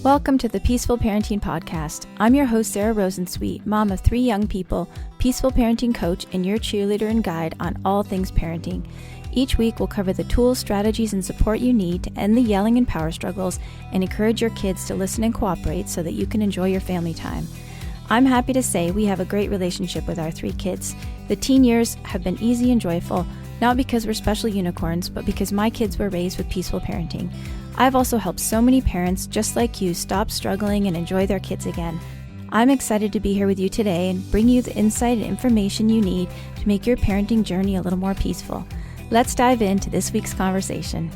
Welcome to the Peaceful Parenting Podcast. I'm your host, Sarah Rosensweet, mom of 3 young people, peaceful parenting coach, and your cheerleader and guide on all things parenting. Each week, we'll cover the tools, strategies, and support you need to end the yelling and power struggles and encourage your kids to listen and cooperate so that you can enjoy your family time. I'm happy to say we have a great relationship with our 3 kids. The teen years have been easy and joyful, not because we're special unicorns, but because my kids were raised with peaceful parenting. I've also helped so many parents just like you stop struggling and enjoy their kids again. I'm excited to be here with you today and bring you the insight and information you need to make your parenting journey a little more peaceful. Let's dive into this week's conversation.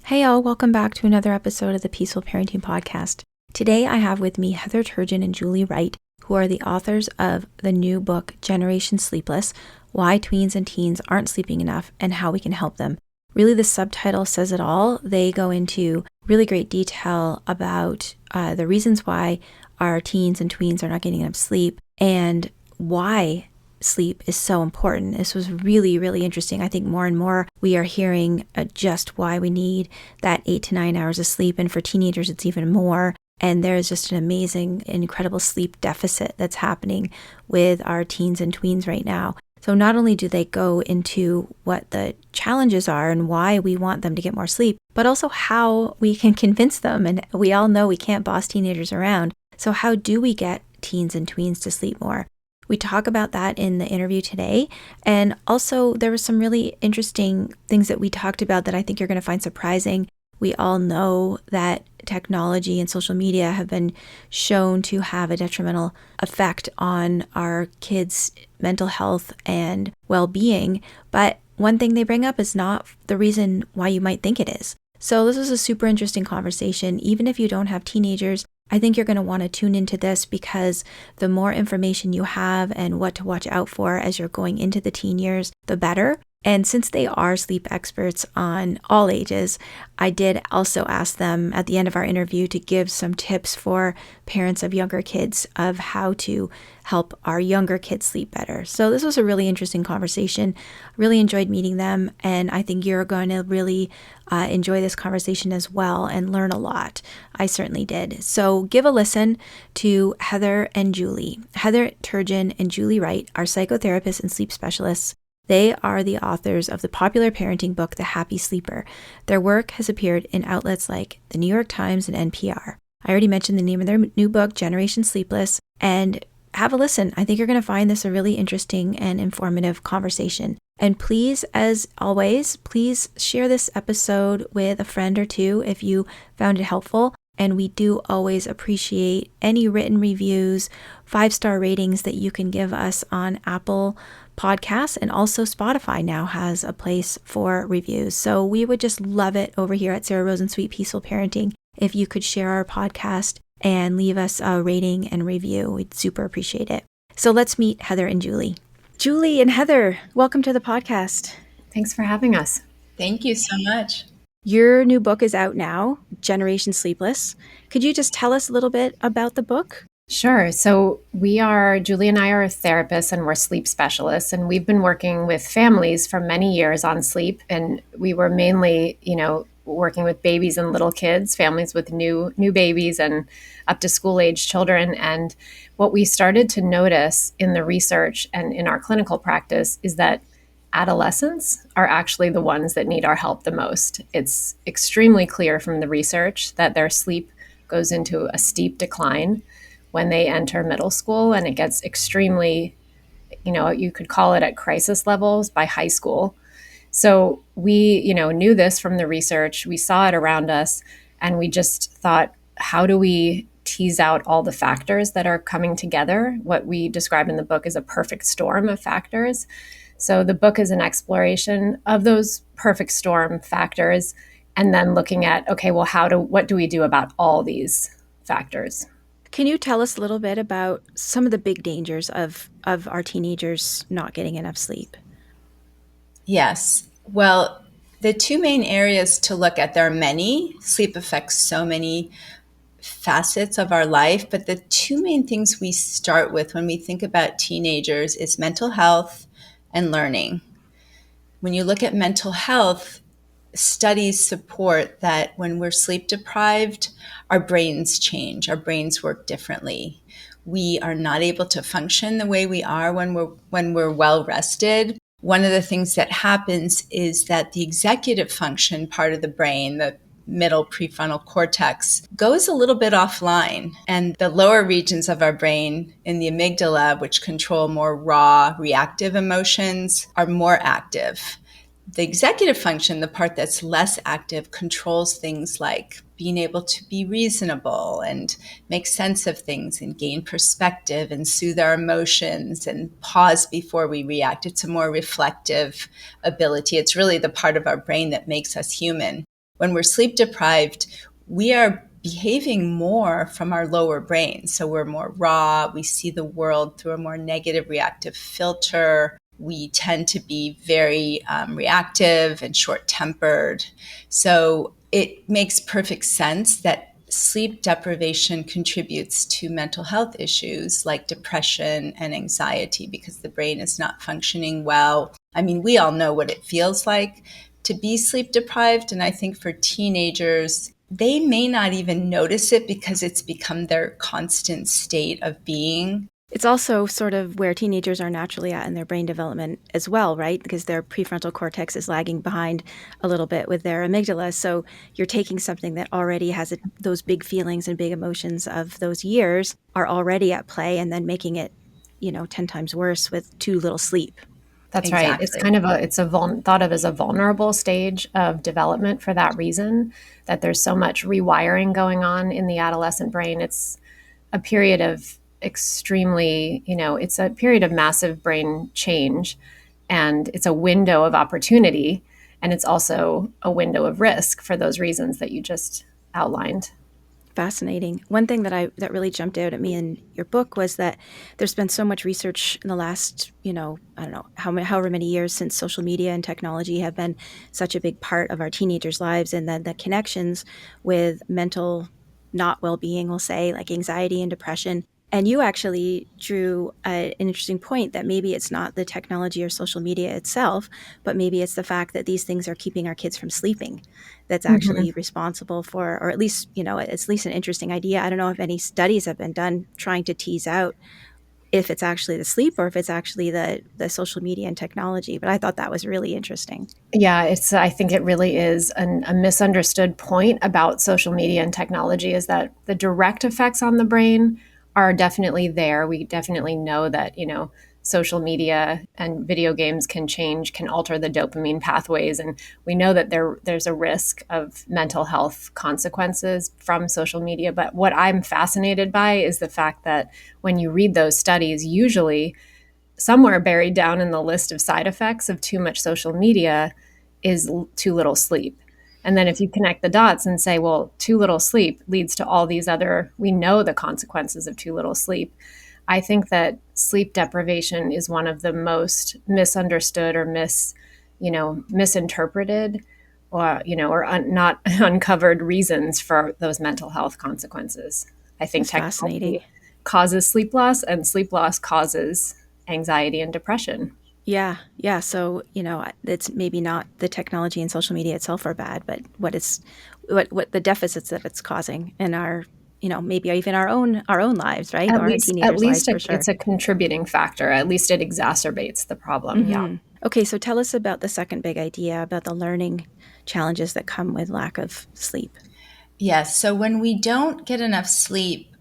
Hey all, welcome back to another episode of the Peaceful Parenting Podcast. Today I have with me Heather Turgeon and Julie Wright, who are the authors of the new book, Generation Sleepless, Why Tweens and Teens Aren't Sleeping Enough and How We Can Help Them. Really, the subtitle says it all. They go into really great detail about the reasons why our teens and tweens are not getting enough sleep and why sleep is so important. This was really, really interesting. I think more and more we are hearing just why we need that 8 to 9 hours of sleep. And for teenagers, it's even more. And there is just an amazing, incredible sleep deficit that's happening with our teens and tweens right now. So not only do they go into what the challenges are and why we want them to get more sleep, but also how we can convince them. And we all know we can't boss teenagers around. So how do we get teens and tweens to sleep more? We talk about that in the interview today. And also there were some really interesting things that we talked about that I think you're going to find surprising. We all know that technology and social media have been shown to have a detrimental effect on our kids' mental health and well-being. But one thing they bring up is not the reason why you might think it is. So this was a super interesting conversation. Even if you don't have teenagers, I think you're going to want to tune into this because the more information you have and what to watch out for as you're going into the teen years, the better. And since they are sleep experts on all ages, I did also ask them at the end of our interview to give some tips for parents of younger kids of how to help our younger kids sleep better. So this was a really interesting conversation. Really enjoyed meeting them, and I think you're going to really enjoy this conversation as well and learn a lot. I certainly did. So give a listen to Heather and Julie. Heather Turgeon and Julie Wright are psychotherapists and sleep specialists. They are the authors of the popular parenting book, The Happy Sleeper. Their work has appeared in outlets like the New York Times and NPR. I already mentioned the name of their new book, Generation Sleepless, and have a listen. I think you're going to find this a really interesting and informative conversation. And please, as always, please share this episode with a friend or two if you found it helpful. And we do always appreciate any written reviews, 5-star ratings that you can give us on Apple Podcasts, and also Spotify now has a place for reviews. So we would just love it over here at Sarah Rosensweet Peaceful Parenting if you could share our podcast and leave us a rating and review. We'd super appreciate it. So let's meet Heather and Julie. Julie and Heather, welcome to the podcast. Thanks for having us. Thank you so much. Your new book is out now, Generation Sleepless. Could you just tell us a little bit about the book? Sure. So Julie and I are therapists and we're sleep specialists, and we've been working with families for many years on sleep. And we were mainly, working with babies and little kids, families with new babies and up to school age children. And what we started to notice in the research and in our clinical practice is that adolescents are actually the ones that need our help the most. It's extremely clear from the research that their sleep goes into a steep decline when they enter middle school, and it gets extremely, you could call it at crisis levels by high school. So we, knew this from the research. We saw it around us, and we just thought, how do we tease out all the factors that are coming together? What we describe in the book is a perfect storm of factors. So the book is an exploration of those perfect storm factors, and then looking at, okay, well, what do we do about all these factors? Can you tell us a little bit about some of the big dangers of our teenagers not getting enough sleep? Yes. Well, the 2 main areas to look at, there are many. Sleep affects so many facets of our life, but the 2 main things we start with when we think about teenagers is mental health and learning. When you look at mental health, studies support that when we're sleep deprived, our brains change, our brains work differently. We are not able to function the way we are when we're well rested. One of the things that happens is that the executive function part of the brain, the middle prefrontal cortex, goes a little bit offline. And the lower regions of our brain in the amygdala, which control more raw, reactive emotions, are more active. The executive function, the part that's less active, controls things like being able to be reasonable and make sense of things and gain perspective and soothe our emotions and pause before we react. It's a more reflective ability. It's really the part of our brain that makes us human. When we're sleep deprived, we are behaving more from our lower brain. So we're more raw. We see the world through a more negative reactive filter. We tend to be very reactive and short-tempered. So it makes perfect sense that sleep deprivation contributes to mental health issues like depression and anxiety because the brain is not functioning well. I mean, we all know what it feels like to be sleep deprived. And I think for teenagers, they may not even notice it because it's become their constant state of being. It's also sort of where teenagers are naturally at in their brain development as well, right? Because their prefrontal cortex is lagging behind a little bit with their amygdala. So you're taking something that already has those big feelings and big emotions of those years are already at play and then making it, 10 times worse with too little sleep. That's Exactly. right. It's kind of thought of as a vulnerable stage of development for that reason, that there's so much rewiring going on in the adolescent brain. It's a period of extremely, it's a period of massive brain change, and it's a window of opportunity, and it's also a window of risk for those reasons that you just outlined. Fascinating. One thing that really jumped out at me in your book was that there's been so much research in the last, I don't know, however many years since social media and technology have been such a big part of our teenagers' lives, and then the connections with mental not well-being, we'll say, like anxiety and depression. And you actually drew an interesting point that maybe it's not the technology or social media itself, but maybe it's the fact that these things are keeping our kids from sleeping that's actually responsible for, or at least, it's at least an interesting idea. I don't know if any studies have been done trying to tease out if it's actually the sleep or if it's actually the social media and technology. But I thought that was really interesting. Yeah, I think it really is a misunderstood point about social media and technology is that the direct effects on the brain are definitely there. We definitely know that, social media and video games can alter the dopamine pathways. And we know that there's a risk of mental health consequences from social media. But what I'm fascinated by is the fact that when you read those studies, usually somewhere buried down in the list of side effects of too much social media is too little sleep. And then if you connect the dots and say, well, too little sleep leads to all these we know the consequences of too little sleep. I think that sleep deprivation is one of the most misunderstood or misinterpreted or, not uncovered reasons for those mental health consequences. I think That's fascinating. Causes sleep loss, and sleep loss causes anxiety and depression. Yeah. So, it's maybe not the technology and social media itself are bad, but what the deficits that it's causing in our, maybe even our own lives, right? At Our least teenagers' lives, for sure. it's a contributing factor. At least it exacerbates the problem. Mm-hmm. Yeah. Okay. So tell us about the second big idea about the learning challenges that come with lack of sleep. Yes. So when we don't get enough sleep,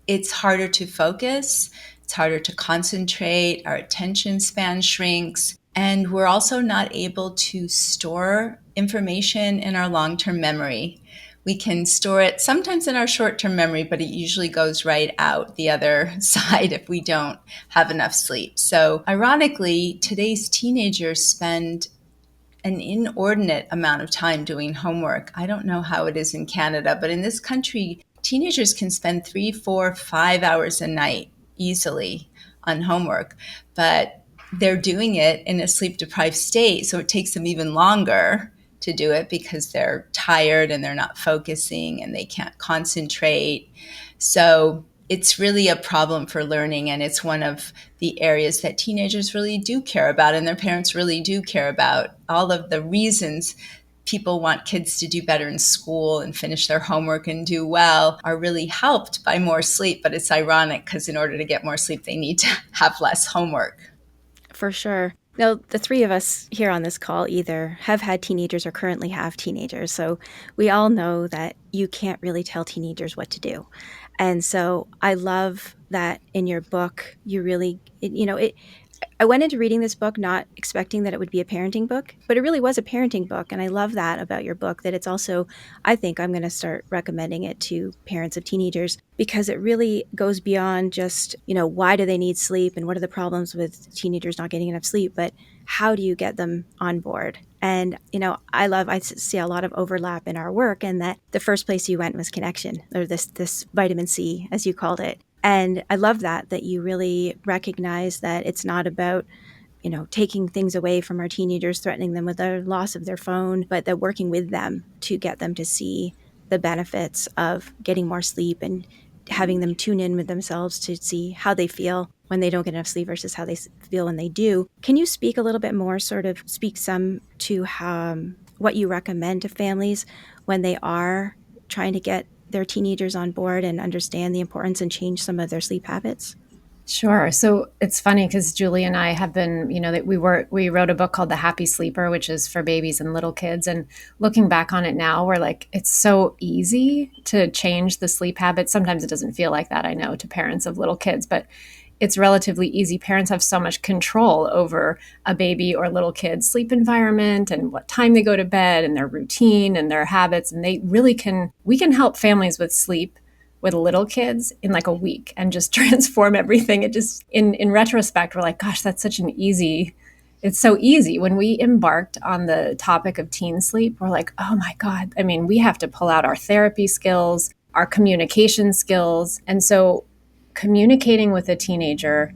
it's harder to focus. It's harder to concentrate. Our attention span shrinks. And we're also not able to store information in our long-term memory. We can store it sometimes in our short-term memory, but it usually goes right out the other side if we don't have enough sleep. So ironically, today's teenagers spend an inordinate amount of time doing homework. I don't know how it is in Canada, but in this country, teenagers can spend 3, 4, 5 hours a night easily on homework, but they're doing it in a sleep deprived state. So it takes them even longer to do it because they're tired and they're not focusing and they can't concentrate. So it's really a problem for learning, and it's one of the areas that teenagers really do care about and their parents really do care about. All of the reasons people want kids to do better in school and finish their homework and do well are really helped by more sleep. But it's ironic because in order to get more sleep, they need to have less homework. For sure. Now, the three of us here on this call either have had teenagers or currently have teenagers. So we all know that you can't really tell teenagers what to do. And so I love that in your book, you really, I went into reading this book not expecting that it would be a parenting book, but it really was a parenting book. And I love that about your book, that it's also, I think I'm going to start recommending it to parents of teenagers because it really goes beyond just, why do they need sleep and what are the problems with teenagers not getting enough sleep, but how do you get them on board? And, I see a lot of overlap in our work, and that the first place you went was connection, or this vitamin C, as you called it. And I love that you really recognize that it's not about, taking things away from our teenagers, threatening them with the loss of their phone, but that working with them to get them to see the benefits of getting more sleep and having them tune in with themselves to see how they feel when they don't get enough sleep versus how they feel when they do. Can you speak a little bit more, speak some to what you recommend to families when they are trying to get their teenagers on board and understand the importance and change some of their sleep habits? Sure. So it's funny because Julie and I have been, that we wrote a book called The Happy Sleeper, which is for babies and little kids. And looking back on it now, we're like, it's so easy to change the sleep habits. Sometimes it doesn't feel like that, I know, to parents of little kids, but it's relatively easy. Parents have so much control over a baby or little kid's sleep environment and what time they go to bed and their routine and their habits. And we can help families with sleep with little kids in like a week and just transform everything. It just, in retrospect, we're like, gosh, it's so easy. When we embarked on the topic of teen sleep, we're like, oh my God. I mean, we have to pull out our therapy skills, our communication skills. And so communicating with a teenager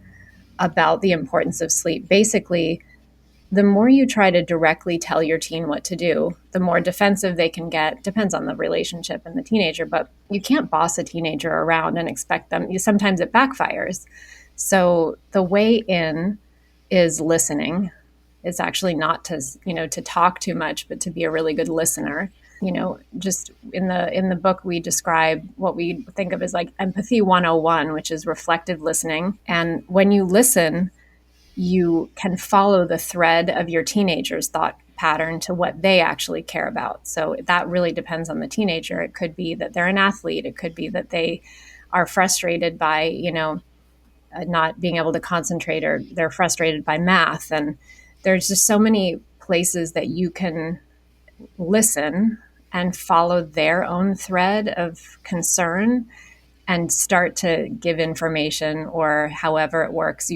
about the importance of sleep, basically, the more you try to directly tell your teen what to do, the more defensive they can get. Depends on the relationship and the teenager, but you can't boss a teenager around and expect them. Sometimes it backfires. So the way in is listening. It's actually not to talk too much, but to be a really good listener. Just in the book, we describe what we think of as like empathy 101, which is reflective listening. And when you listen, you can follow the thread of your teenager's thought pattern to what they actually care about. So that really depends on the teenager. It could be that they're an athlete. It could be that they are frustrated by, not being able to concentrate, or they're frustrated by math. And there's just so many places that you can listen and follow their own thread of concern and start to give information, or however it works.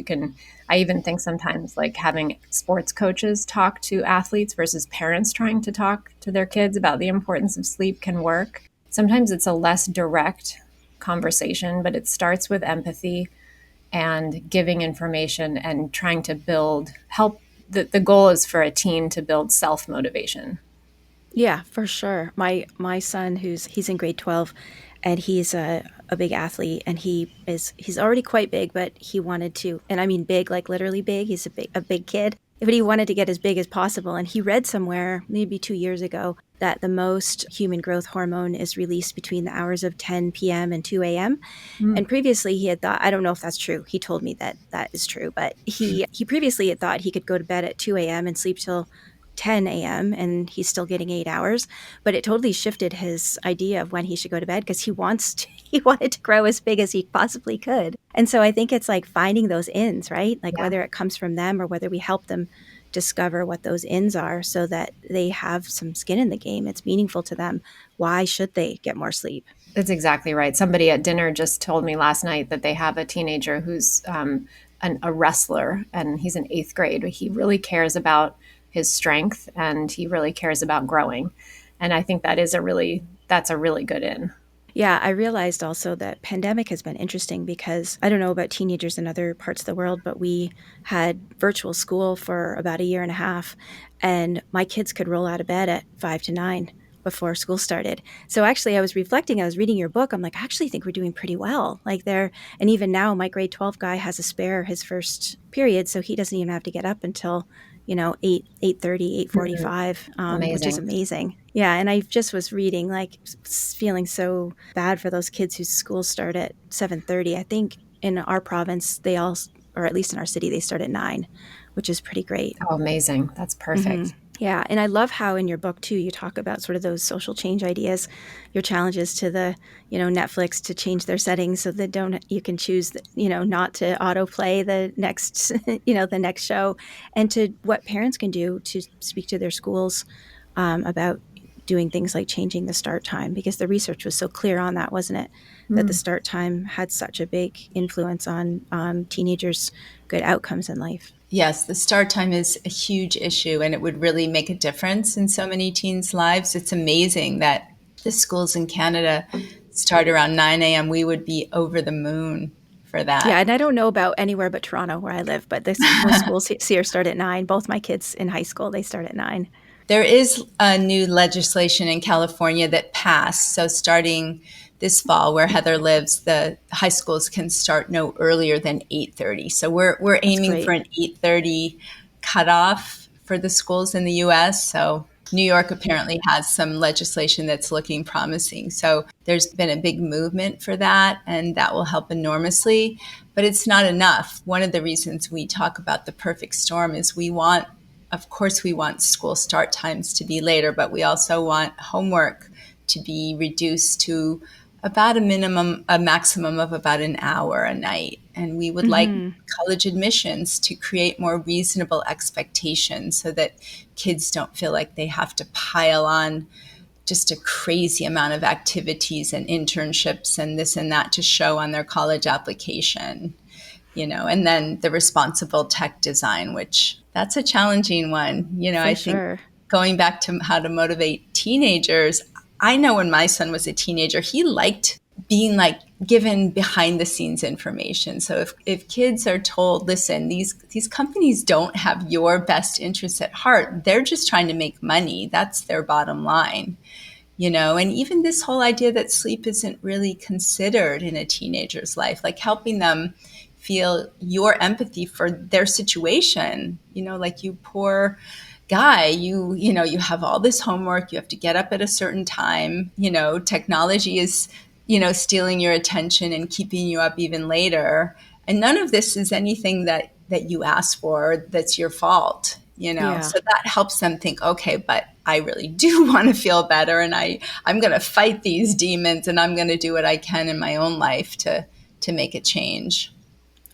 I even think sometimes like having sports coaches talk to athletes versus parents trying to talk to their kids about the importance of sleep can work. Sometimes it's a less direct conversation, but it starts with empathy and giving information and trying to help. The goal is for a teen to build self-motivation. Yeah, for sure. My son, he's in grade 12, and he's a big athlete, and he's already quite big, but he wanted to, and I mean big, like literally big. He's a big kid, but he wanted to get as big as possible. And he read somewhere maybe 2 years ago that the most human growth hormone is released between the hours of 10 p.m. and 2 a.m. And previously he had thought, I don't know if that's true. He told me that is true, but he previously had thought he could go to bed at 2 a.m. and sleep till 10 a.m. and he's still getting 8 hours, but it totally shifted his idea of when he should go to bed because he wanted to grow as big as he possibly could. And so I think it's like finding those ins, right? Like whether it comes from them or whether we help them discover what those ins are so that they have some skin in the game. It's meaningful to them. Why should they get more sleep? That's exactly right. Somebody at dinner just told me last night that they have a teenager who's a wrestler, and he's in 8th grade. He really cares about his strength, and he really cares about growing. And I think that's a really good in. Yeah, I realized also that pandemic has been interesting because I don't know about teenagers in other parts of the world, but we had virtual school for about a year and a half, and my kids could roll out of bed at 5 to 9 before school started. So actually I was reflecting, I was reading your book. I'm like, I actually think we're doing pretty well. And even now my grade 12 guy has a spare his first period. So he doesn't even have to get up until, 8:30, 8:45, which is Amazing. amazing. Yeah, and I just was reading, like, feeling so bad for those kids whose schools start at 7:30. I think in our province, they all, or at least in our city, they start at 9, which is pretty great. Oh, amazing. That's perfect. Yeah, and I love how in your book too you talk about sort of those social change ideas, your challenges to the, Netflix to change their settings so that don't you can choose, not to autoplay the next, the next show, and to what parents can do to speak to their schools about doing things like changing the start time, because the research was so clear on that, wasn't it? That the start time had such a big influence on teenagers' good outcomes in life. Yes, the start time is a huge issue, and it would really make a difference in so many teens' lives. It's amazing that the schools in Canada start around 9 a.m. We would be over the moon for Yeah, that. and I don't know about anywhere but Toronto where I live, but most schools here start at 9. Both my kids in high school, they start at 9. There is a new legislation in California that passed. So starting this fall, where Heather lives, the high schools can start no earlier than 8:30. So we're That's aiming for great. an 8:30 cutoff for the schools in the U.S. So New York apparently has some legislation that's looking promising. So there's been a big movement for that, and that will help enormously. But it's not enough. One of the reasons we talk about the perfect storm is of course, we want school start times to be later, but we also want homework to be reduced to about a maximum of about an hour a night. And we would like college admissions to create more reasonable expectations so that kids don't feel like they have to pile on just a crazy amount of activities and internships and this and that to show on their college application. And then the responsible tech design, which that's a challenging one. For I think sure. going back to how to motivate teenagers, I know when my son was a teenager, he liked being like given behind the scenes information. So if kids are told, listen, these companies don't have your best interests at heart, they're just trying to make money. That's their bottom line. And even this whole idea that sleep isn't really considered in a teenager's life, like helping them feel your empathy for their situation, like you poor guy, you have all this homework, you have to get up at a certain time, technology is, stealing your attention and keeping you up even later. And none of this is anything that you asked for that's your fault. Yeah. So that helps them think, okay, but I really do want to feel better, and I'm going to fight these demons, and I'm going to do what I can in my own life to make a change.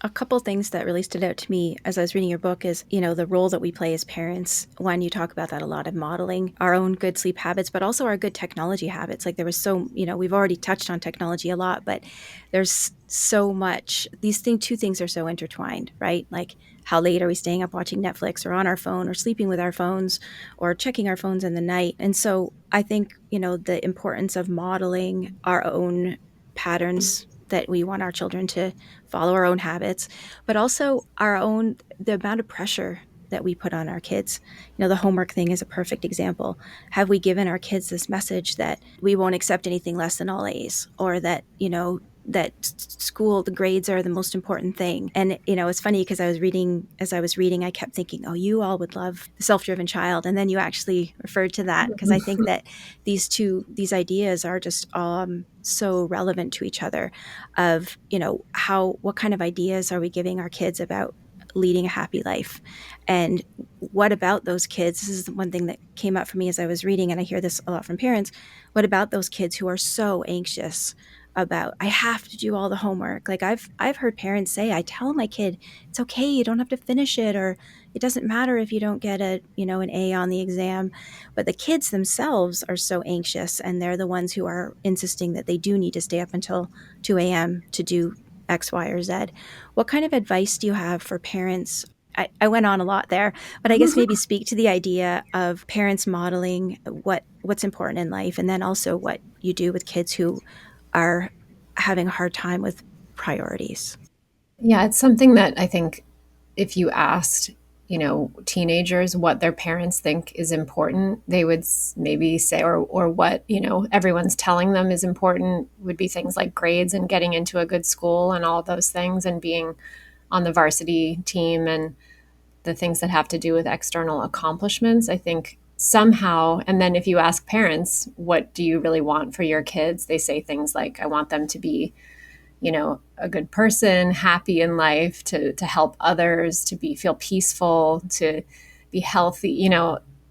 A couple things that really stood out to me as I was reading your book is, the role that we play as parents. One, you talk about that a lot, of modeling our own good sleep habits, but also our good technology habits. Like there was we've already touched on technology a lot, but there's so much. Two things are so intertwined, right? Like how late are we staying up watching Netflix or on our phone or sleeping with our phones or checking our phones in the night? And so I think, the importance of modeling our own patterns that we want our children to follow, our own habits, but also the amount of pressure that we put on our kids. The homework thing is a perfect example. Have we given our kids this message that we won't accept anything less than all A's, or that, the grades are the most important thing? And, it's funny because as I was reading, I kept thinking, oh, you all would love The Self-Driven Child. And then you actually referred to that, because I think that these ideas are just so relevant to each other of, what kind of ideas are we giving our kids about leading a happy life? And what about those kids? This is one thing that came up for me as I was reading, and I hear this a lot from parents. What about those kids who are so anxious about, I have to do all the homework? Like I've heard parents say, I tell my kid, it's okay, you don't have to finish it, or it doesn't matter if you don't get an A on the exam. But the kids themselves are so anxious, and they're the ones who are insisting that they do need to stay up until 2 a.m. to do X, Y, or Z. What kind of advice do you have for parents? I went on a lot there, but I guess maybe speak to the idea of parents modeling what's important in life, and then also what you do with kids who are having a hard time with priorities. Yeah, it's something that I think if you asked, teenagers what their parents think is important, they would maybe say, or what, everyone's telling them is important would be things like grades and getting into a good school and all of those things and being on the varsity team and the things that have to do with external accomplishments, I think somehow, and then if you ask parents, what do you really want for your kids? They say things like, I want them to be, a good person, happy in life, to help others, to feel peaceful, to be healthy,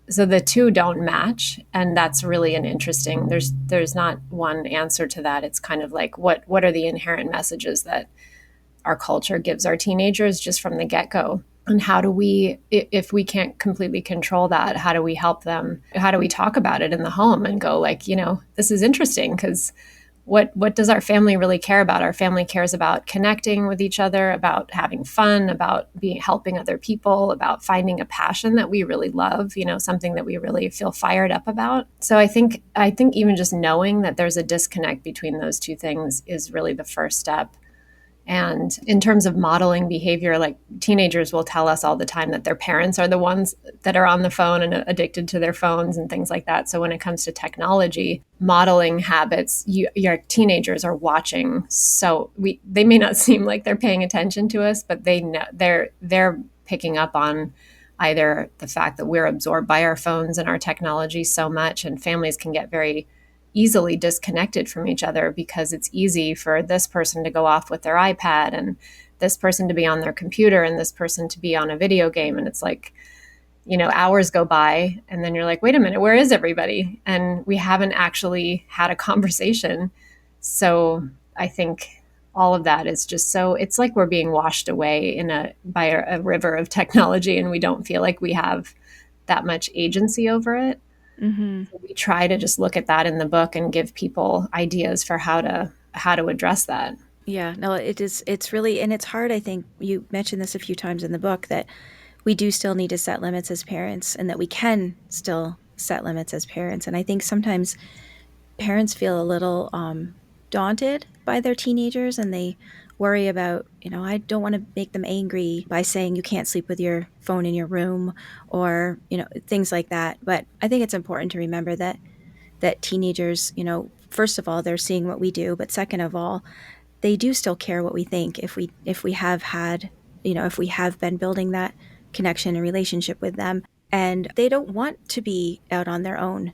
so the two don't match. And that's really there's not one answer to that. It's kind of like, what are the inherent messages that our culture gives our teenagers just from the get-go? And how do we, if we can't completely control that, how do we help them? How do we talk about it in the home and go like, this is interesting because what does our family really care about? Our family cares about connecting with each other, about having fun, about helping other people, about finding a passion that we really love, something that we really feel fired up about. So I think even just knowing that there's a disconnect between those two things is really the first step. And in terms of modeling behavior, like teenagers will tell us all the time that their parents are the ones that are on the phone and addicted to their phones and things like that. So when it comes to technology, modeling habits, your teenagers are watching. So they may not seem like they're paying attention to us, but they know they're picking up on either the fact that we're absorbed by our phones and our technology so much, and families can get very easily disconnected from each other because it's easy for this person to go off with their iPad and this person to be on their computer and this person to be on a video game. And it's like, hours go by and then you're like, wait a minute, where is everybody? And we haven't actually had a conversation. So I think all of that is just it's like we're being washed away by a river of technology, and we don't feel like we have that much agency over it. Mm-hmm. So we try to just look at that in the book and give people ideas for how to address that. Yeah, no, it's really, and it's hard. I think you mentioned this a few times in the book, that we do still need to set limits as parents, and that we can still set limits as parents. And I think sometimes parents feel a little daunted by their teenagers, and they worry about, I don't want to make them angry by saying you can't sleep with your phone in your room, or, things like that. But I think it's important to remember that teenagers, first of all, they're seeing what we do, but second of all, they do still care what we think. If we have had, if we have been building that connection and relationship with them, and they don't want to be out on their own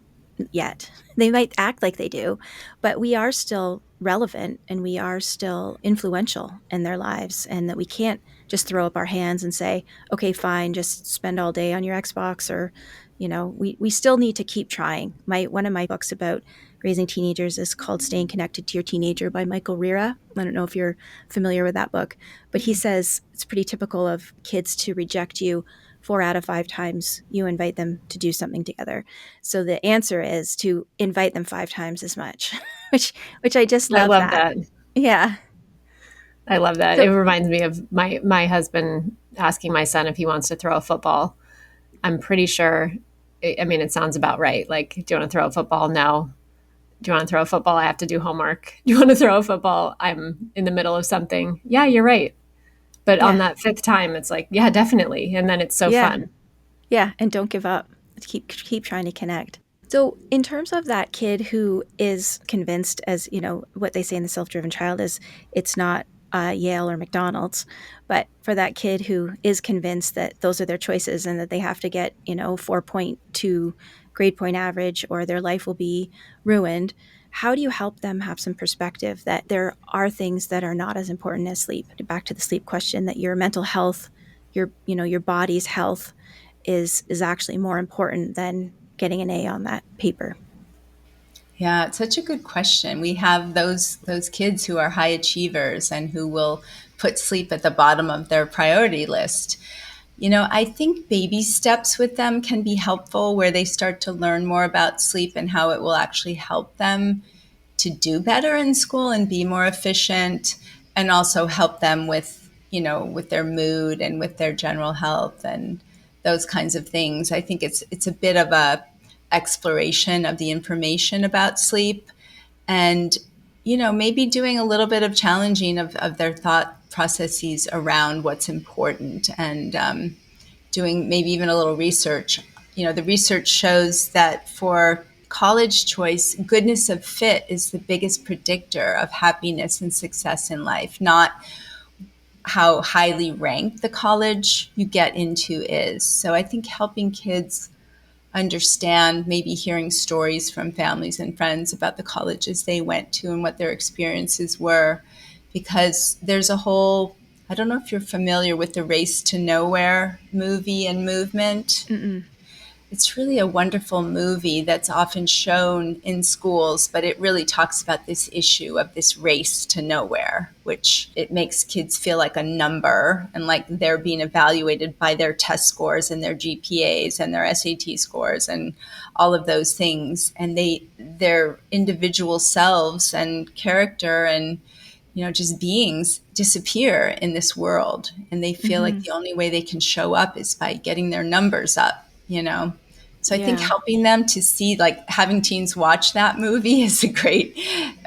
yet. They might act like they do, but we are still relevant and we are still influential in their lives, and that we can't just throw up our hands and say, okay, fine, just spend all day on your Xbox, or, we still need to keep trying. One of my books about raising teenagers is called Staying Connected to Your Teenager by Michael Rira. I don't know if you're familiar with that book, but he says it's pretty typical of kids to reject you 4 out of 5 times you invite them to do something together. So the answer is to invite them 5 times as much, which I just love. I love that. Yeah. I love that. So, it reminds me of my husband asking my son if he wants to throw a football. I'm pretty sure, it sounds about right. Like, do you want to throw a football? No. Do you want to throw a football? I have to do homework. Do you want to throw a football? I'm in the middle of something. Yeah, you're right. But on that 5th time, it's like, yeah, definitely. And then it's so fun. Yeah. And don't give up. Keep trying to connect. So in terms of that kid who is convinced, as what they say in The Self-Driven Child is, it's not Yale or McDonald's, but for that kid who is convinced that those are their choices and that they have to get, 4.2 grade point average or their life will be ruined, how do you help them have some perspective that there are things that are not as important as sleep? Back to the sleep question, that your mental health, your body's health is actually more important than getting an A on that paper. Yeah, it's such a good question. We have those kids who are high achievers and who will put sleep at the bottom of their priority list. I think baby steps with them can be helpful, where they start to learn more about sleep and how it will actually help them to do better in school and be more efficient, and also help them with, with their mood and with their general health and those kinds of things. I think it's a bit of a exploration of the information about sleep, and maybe doing a little bit of challenging of their thought processes around what's important, and doing maybe even a little research. The research shows that for college choice, goodness of fit is the biggest predictor of happiness and success in life, not how highly ranked the college you get into is. So I think helping kids understand, maybe hearing stories from families and friends about the colleges they went to and what their experiences were, because there's a whole, I don't know if you're familiar with the Race to Nowhere movie and movement. Mm-mm. It's really a wonderful movie that's often shown in schools, but it really talks about this issue of this race to nowhere, which it makes kids feel like a number and like they're being evaluated by their test scores and their GPAs and their SAT scores and all of those things. And their individual selves and character and just beings disappear in this world. And they feel like Mm-hmm. the only way they can show up is by getting their numbers up. So I think Yeah. helping them to see, like having teens watch that movie is a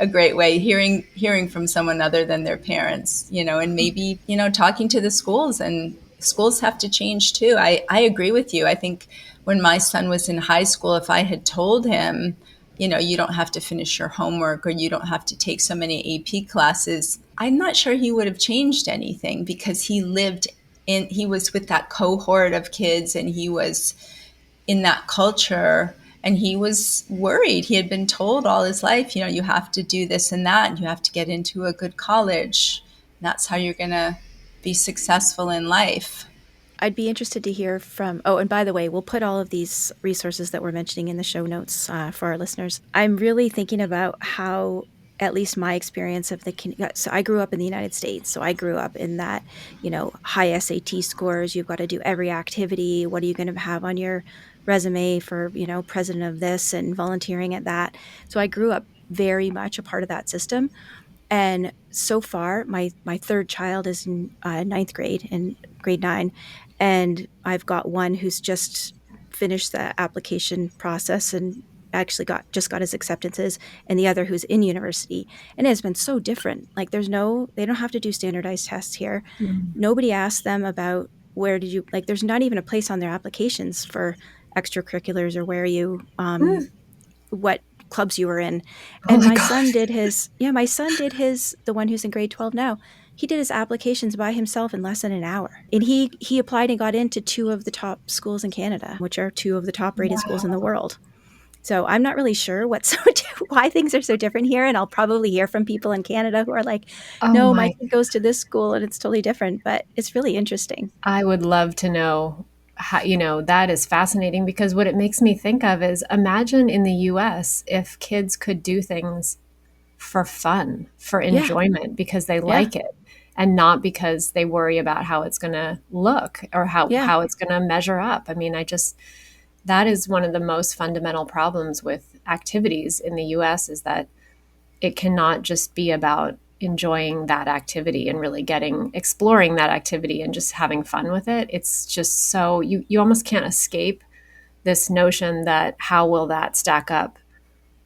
great way, hearing from someone other than their parents, and maybe, talking to the schools, and schools have to change too. I agree with you. I think when my son was in high school, if I had told him, you don't have to finish your homework or you don't have to take so many AP classes, I'm not sure he would have changed anything, because he was with that cohort of kids and he was in that culture, and he was worried. He had been told all his life, you have to do this and that, and you have to get into a good college. And that's how you're going to be successful in life. I'd be interested to hear from, oh, and by the way, we'll put all of these resources that we're mentioning in the show notes for our listeners. I'm really thinking about how, at least my experience of so I grew up in the United States. So I grew up in that, high SAT scores. You've got to do every activity. What are you going to have on your resume for, president of this and volunteering at that? So I grew up very much a part of that system. And so far, my third child is in ninth grade, in grade 9, and I've got one who's just finished the application process and actually just got his acceptances, and the other who's in university. And it has been so different. Like they don't have to do standardized tests here. Mm. Nobody asks them about where did you, like there's not even a place on their applications for extracurriculars or where you Mm. what clubs you were in. Oh And my my God. son did the one who's in grade 12 now. He did his applications by himself in less than an hour. And he applied and got into 2 of the top schools in Canada, which are 2 of the top rated schools in the world. So I'm not really sure why things are so different here. And I'll probably hear from people in Canada who are like, Oh no, my my. kid goes to this school and it's totally different. But it's really interesting. I would love to know how, that is fascinating, because what it makes me think of is, imagine in the US if kids could do things for fun, for Yeah. enjoyment, because they Yeah. like it, and not because they worry about how it's going to look or Yeah. how it's going to measure up. I mean, that is one of the most fundamental problems with activities in the US, is that it cannot just be about enjoying that activity and really exploring that activity and just having fun with it. It's just so you almost can't escape this notion that how will that stack up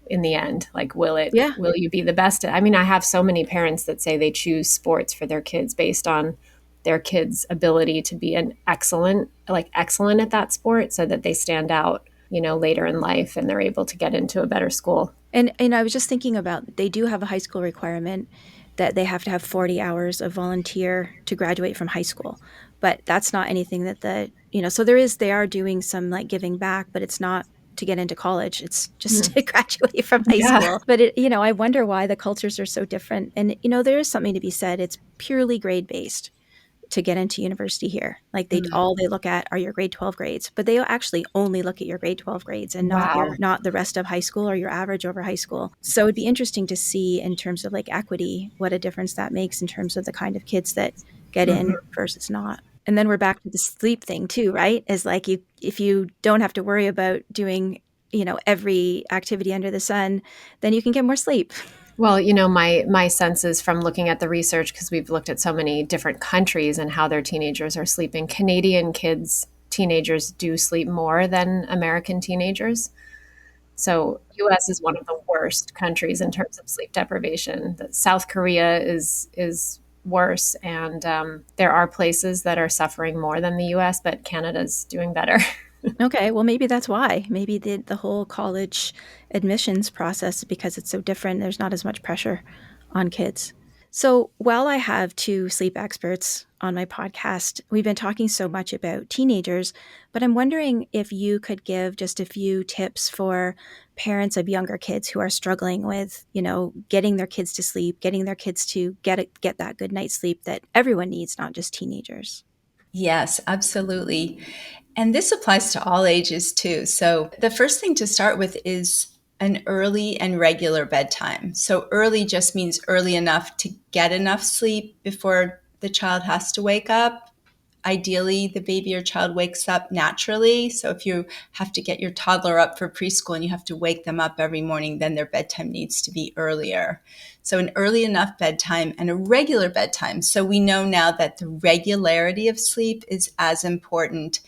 in the end? Like, will Yeah. you be the best I mean, I have so many parents that say they choose sports for their kids based on their kids' ability to be excellent at that sport, so that they stand out, later in life, and they're able to get into a better school. And I was just thinking about, they do have a high school requirement that they have to have 40 hours of volunteer to graduate from high school. But that's not anything that so they are doing some like giving back, but it's not to get into college. It's just to graduate from high Yeah. school. But I wonder why the cultures are so different. And, there is something to be said. It's purely grade based to get into university here. Like all they look at are your grade 12 grades, but they actually only look at your grade 12 grades and Wow. not the rest of high school or your average over high school. So it'd be interesting to see in terms of like equity, what a difference that makes in terms of the kind of kids that get in versus not. And then we're back to the sleep thing too, right? Is like if you don't have to worry about doing, every activity under the sun, then you can get more sleep. Well, my sense is, from looking at the research, because we've looked at so many different countries and how their teenagers are sleeping, Canadian teenagers do sleep more than American teenagers. So US is one of the worst countries in terms of sleep deprivation. South Korea is worse, and there are places that are suffering more than the US, but Canada's doing better. Okay, well, maybe that's why. Maybe the whole college admissions process, because it's so different, there's not as much pressure on kids. So while I have two sleep experts on my podcast, we've been talking so much about teenagers, but I'm wondering if you could give just a few tips for parents of younger kids who are struggling with, getting their kids to sleep, getting their kids to get that good night's sleep that everyone needs, not just teenagers. Yes, absolutely. And this applies to all ages too. So the first thing to start with is an early and regular bedtime. So early just means early enough to get enough sleep before the child has to wake up. Ideally, the baby or child wakes up naturally. So if you have to get your toddler up for preschool and you have to wake them up every morning, then their bedtime needs to be earlier. So an early enough bedtime and a regular bedtime. So we know now that the regularity of sleep is as important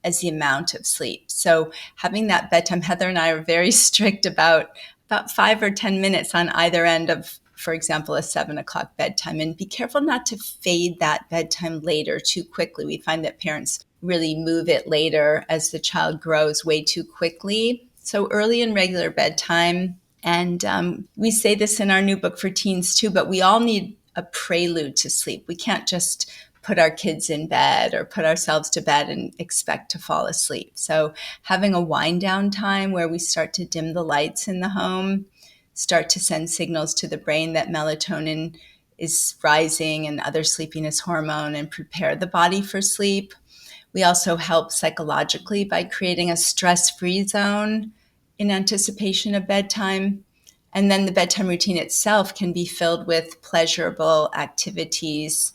as the amount of sleep. So having that bedtime, Heather and I are very strict about 5 or 10 minutes on either end of, for example, a 7 o'clock bedtime, and be careful not to fade that bedtime later too quickly. We find that parents really move it later as the child grows way too quickly. So early and regular bedtime. And we say this in our new book for teens too, but we all need a prelude to sleep. We can't just put our kids in bed or put ourselves to bed and expect to fall asleep. So having a wind down time where we start to dim the lights in the home, start to send signals to the brain that melatonin is rising and other sleepiness hormone and prepare the body for sleep. We also help psychologically by creating a stress-free zone in anticipation of bedtime. And then the bedtime routine itself can be filled with pleasurable activities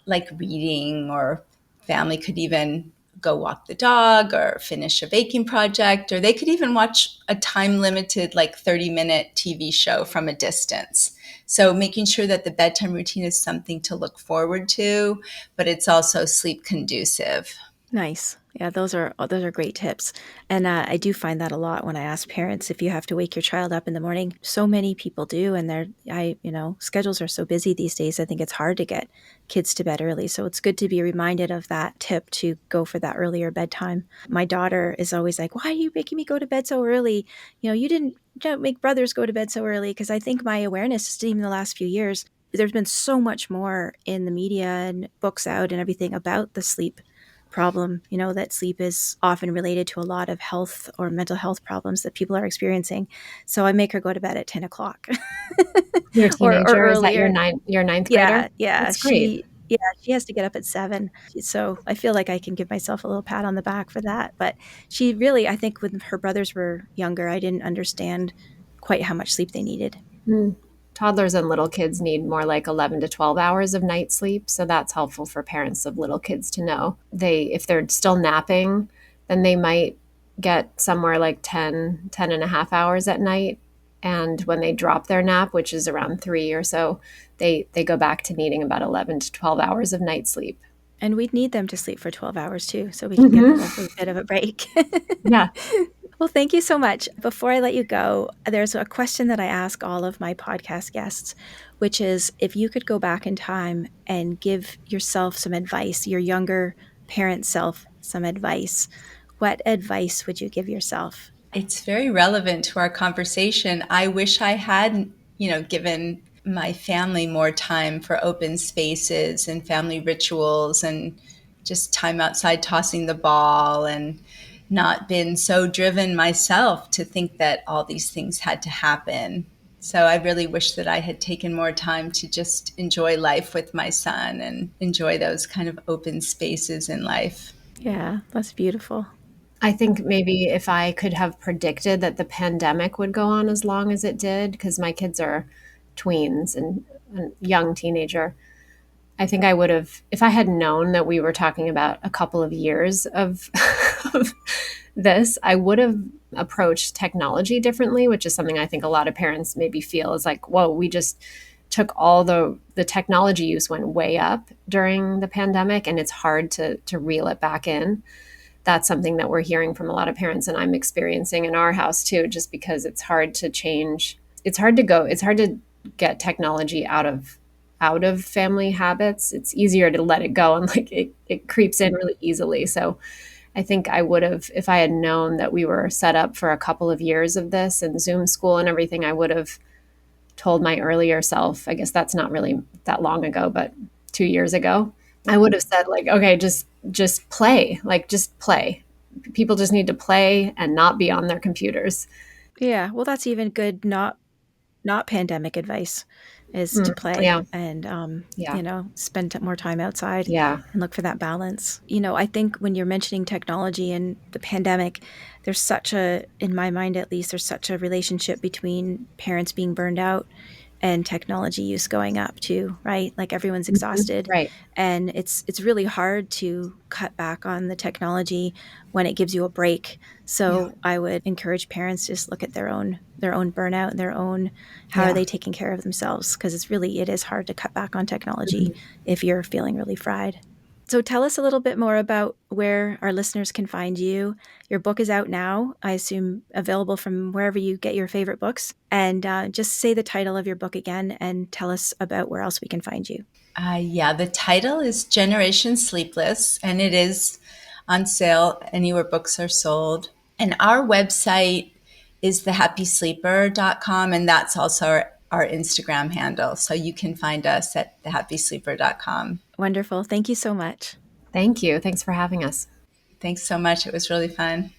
like reading, or family could even go walk the dog or finish a baking project, or they could even watch a time-limited, like 30-minute TV show from a distance. So making sure that the bedtime routine is something to look forward to, but it's also sleep conducive. Nice. Yeah, those are great tips. And I do find that a lot when I ask parents if you have to wake your child up in the morning. So many people do, and schedules are so busy these days. I think it's hard to get kids to bed early. So it's good to be reminded of that tip to go for that earlier bedtime. My daughter is always like, "Why are you making me go to bed so early? You don't make brothers go to bed so early." Because I think my awareness, just even the last few years, there's been so much more in the media and books out and everything about the sleep problem, that sleep is often related to a lot of health or mental health problems that people are experiencing. So I make her go to bed at 10 o'clock Your or teenager, is that earlier. your ninth grader? Yeah. That's great. She has to get up at 7. So I feel like I can give myself a little pat on the back for that. But she really, I think when her brothers were younger, I didn't understand quite how much sleep they needed. Mm. Toddlers and little kids need more like 11 to 12 hours of night sleep. So that's helpful for parents of little kids to know. If they're still napping, then they might get somewhere like 10 and a half hours at night. And when they drop their nap, which is around 3 or so, they go back to needing about 11 to 12 hours of night sleep. And we'd need them to sleep for 12 hours too, so we can give them a Mm-hmm. bit of a break. Yeah. Well, thank you so much. Before I let you go, there's a question that I ask all of my podcast guests, which is if you could go back in time and give yourself some advice, your younger parent self some advice, what advice would you give yourself? It's very relevant to our conversation. I wish I had, given my family more time for open spaces and family rituals and just time outside tossing the ball, and not been so driven myself to think that all these things had to happen. So I really wish that I had taken more time to just enjoy life with my son and enjoy those kind of open spaces in life. Yeah, that's beautiful. I think maybe if I could have predicted that the pandemic would go on as long as it did, because my kids are tweens and a young teenager, I think I would have, if I had known that we were talking about a couple of years of, of this, I would have approached technology differently, which is something I think a lot of parents maybe feel is like, whoa, we just took all the technology use went way up during the pandemic, and it's hard to reel it back in. That's something that we're hearing from a lot of parents, and I'm experiencing in our house too, just because it's hard to change. It's hard to get technology out of family habits. It's easier to let it go, and like it creeps in really easily. So I think I would have, if I had known that we were set up for a couple of years of this and Zoom school and everything, I would have told my earlier self, I guess that's not really that long ago, but 2 years ago, I would have said like, okay, just play, like just play. People just need to play and not be on their computers. Yeah, well, that's even good not pandemic advice is to play Yeah. and Yeah. spend more time outside Yeah. and look for that balance. I think when you're mentioning technology and the pandemic, there's such a, in my mind at least, there's such a relationship between parents being burned out and technology use going up too, right? Like everyone's exhausted, Right. and it's really hard to cut back on the technology when it gives you a break. So I would encourage parents to just look at their own burnout and their own, how are Yeah. they taking care of themselves? Because it is hard to cut back on technology if you're feeling really fried. So tell us a little bit more about where our listeners can find you. Your book is out now, I assume available from wherever you get your favorite books. And just say the title of your book again and tell us about where else we can find you. The title is Generation Sleepless, and it is on sale anywhere books are sold. And our website is thehappysleeper.com, and that's also our Instagram handle. So you can find us at thehappysleeper.com. Wonderful. Thank you so much. Thank you. Thanks for having us. Thanks so much. It was really fun.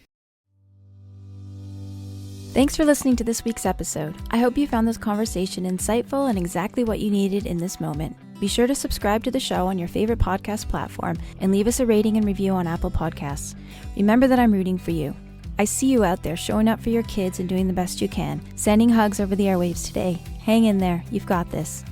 Thanks for listening to this week's episode. I hope you found this conversation insightful and exactly what you needed in this moment. Be sure to subscribe to the show on your favorite podcast platform and leave us a rating and review on Apple Podcasts. Remember that I'm rooting for you. I see you out there showing up for your kids and doing the best you can. Sending hugs over the airwaves today. Hang in there. You've got this.